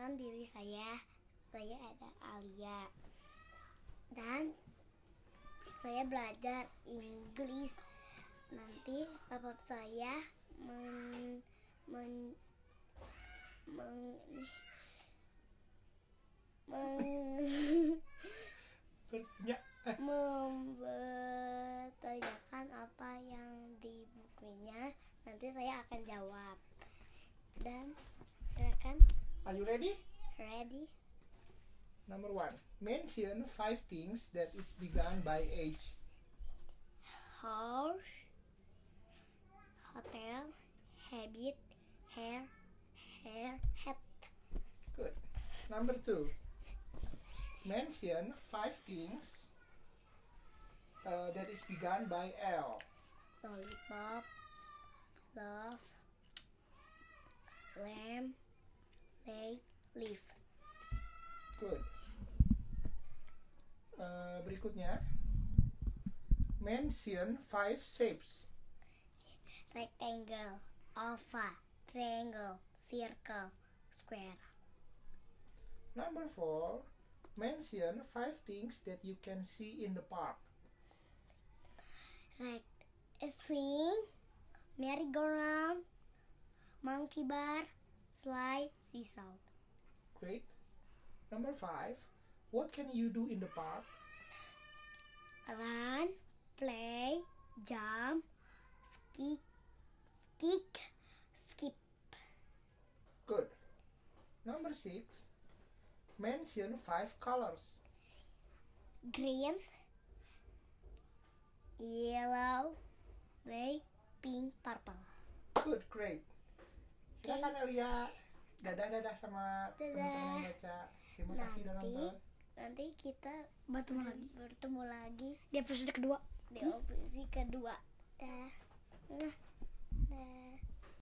perkenalkan diri saya. Saya ada Alia. Dan saya belajar Inggris. Nanti papa saya membertanyakan apa yang di bukunya. Nanti saya akan jawab. Dan silakan. Are you ready? Ready? Number 1. Mention 5 things that is begun by H. Horse, hotel, habit, hair, hat. Good. Number 2. Mention 5 things that is begun by L. Lollipop, love, lamb, lake, leaf. Good. Berikutnya, mention 5 shapes. Rectangle, oval, triangle, circle, square. Number 4. Mention 5 things that you can see in the park. Like a swing, merry-go-round, monkey bar, slide, seesaw. Great. Number 5. What can you do in the park? Run, play, jump, skip. Good. Number 6. Mention 5 colors. Green, yellow, black, pink, purple. Good, great. Silakan Alia. Dadah sama teman-teman yang baca. Terima kasih udah nonton. Nanti kita bertemu lagi di episode kedua. Dah. Dah.